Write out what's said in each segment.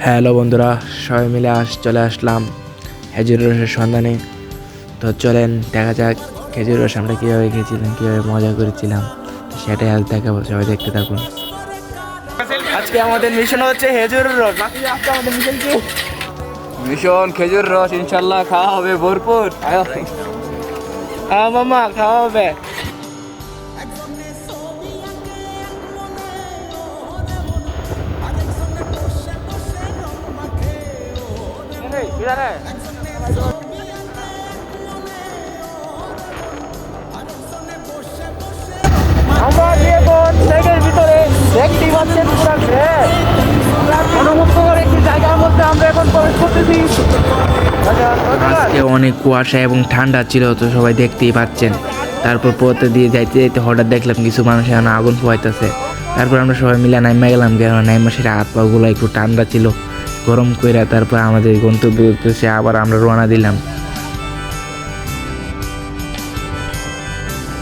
Hello বন্ধুরা, সবাই মিলে চলে আসলাম খেজুর রসের সন্ধানে। তো চলেন দেখা যাক খেজুর রস আমরা কীভাবে খেয়েছিলাম, কীভাবে মজা করেছিলাম, সেটাই আজ দেখাবো। সবাই দেখতে থাকুন। আজকে আমাদের মিশন হচ্ছে খেজুর রস। আমাদের মিশন কি? মিশন খেজুর রস। ইনশাল্লাহ খাওয়া হবে ভরপুর। মামা খাওয়া হবে। আমরা এখন ব্যাগের ভিতরে দেখতেই পাচ্ছেন পুরো ব্যাগ মনোমুগ্ধকর একটি জায়গার মধ্যে আমরা এখন প্রবেশ করতেছি। আজকে অনেক কুয়াশা এবং ঠান্ডা ছিল, তো সবাই দেখতেই পাচ্ছেন। তারপর পথে দিয়ে যাইতে যাইতে হঠাৎ দেখলাম কিছু মানুষ এখন আগুন পোয়াইতেছে। তারপর আমরা সবাই মিলে নাইমা গেলাম, নাইমা সেটা হাত পাগুলো একটু ঠান্ডা ছিল, গরম করে তারপর আমাদের গন্তব্য উদ্দেশ্যে আবার আমরা রওনা দিলাম।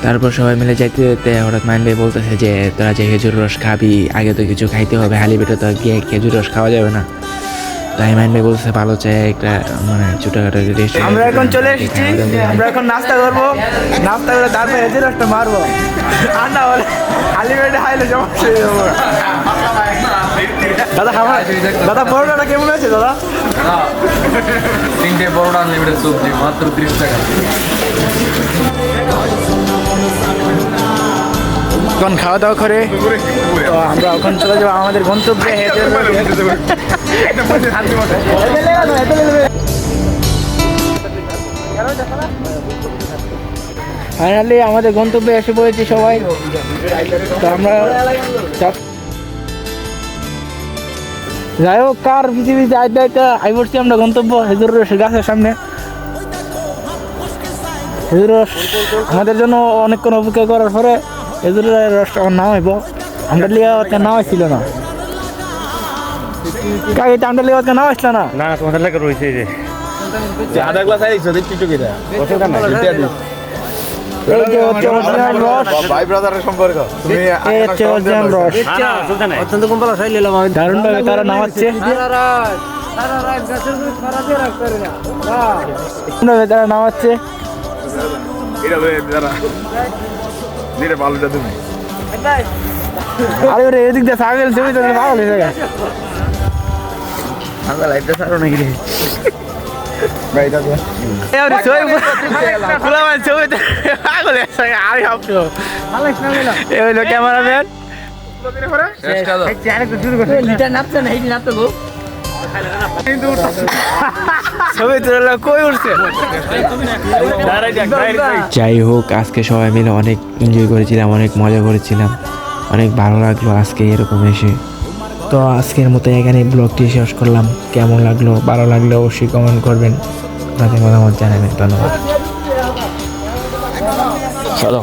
তারপর সবাই মিলে যাইতে যেতে হঠাৎ মাইন ভাই বলতেছে যে তোরা যে খেজুর রস খাবি, আগে তো কিছু খাইতে হবে, হালি পেটে তো গিয়ে খেজুর রস খাওয়া যাবে না। তাই মাইন ভাই বলতেছে ভালো চাই একটা ছোটখাটো রেস্টুরেন্ট। আমরা এখন চলে এসেছি, আমরা এখন নাস্তা করবো, নাস্তা করে তারপর খেজুর রসটা মারবো। আর না বলে হালি পেটে হাইলে সমস্যা হয়ে যাবো। দাদা পরোটাটা কেমন আছে দাদা? 3টে পরোটা আনলিমিটেড সবজি মাত্র 30 টাকা। এখন খাওয়া দাওয়া করে তো আমরা এখন চলে যাবো আমাদের গন্তব্যে। ফাইনালি আমাদের গন্তব্যে এসে পড়েছি সবাই। তো আমরা যাই হোক, কার পৃথিবীতে আইতে আইতে আই পড়ছি আমরা গন্তব্য খেজুর রসের গাছের সামনে। খেজুর রস আমাদের জন্য অনেকক্ষণ অপেক্ষা করার পরে খেজুরের রসটা আমার নাম হইব। আমরা লিয়া নাম হয়েছিল না কাকে, আমরা লিয়া নাম আসছিল না। না তোমাদের লাগে রয়েছে যে আধা গ্লাস আইছো দেখছি চুকিটা অসুবিধা নাই এটা দিই। এই যে হচ্ছে অরিজিনাল রস, ভাই ব্রাদারের সম্পর্ক তুমি এই হচ্ছে অরিজিনাল রস। না অসুবিধা নাই অত্যন্ত কম বলা চাইলাম আমি দারুণ ভাবে তারা নামাচ্ছে, তারা নামাচ্ছে। এটা যারা ধীরে ভালো যা তুমি আরে ওরে এদিক দিয়ে ছাগল ছবি তো ভালো হয়ে যায়। আমরা লাইটটা ছাড়ো নাকি রে ভাই দাদা এই ওরে ছবি খোলা মানে ছবি তো ভালো হয়ে যায়। আরে হাফ তো এই হলো ক্যামেরাম্যান। যাই হোক, আজকে সবাই মিলে অনেক এনজয় করেছিলাম, অনেক মজা করেছিলাম, অনেক ভালো লাগলো আজকে এরকম এসে। তো আজকের মতো এখানে ব্লগটি শেষ করলাম। কেমন লাগলো, ভালো লাগলে অবশ্যই কমেন্ট করবেন, আপনাদের মতামত জানাবেন। ধন্যবাদ। চলো।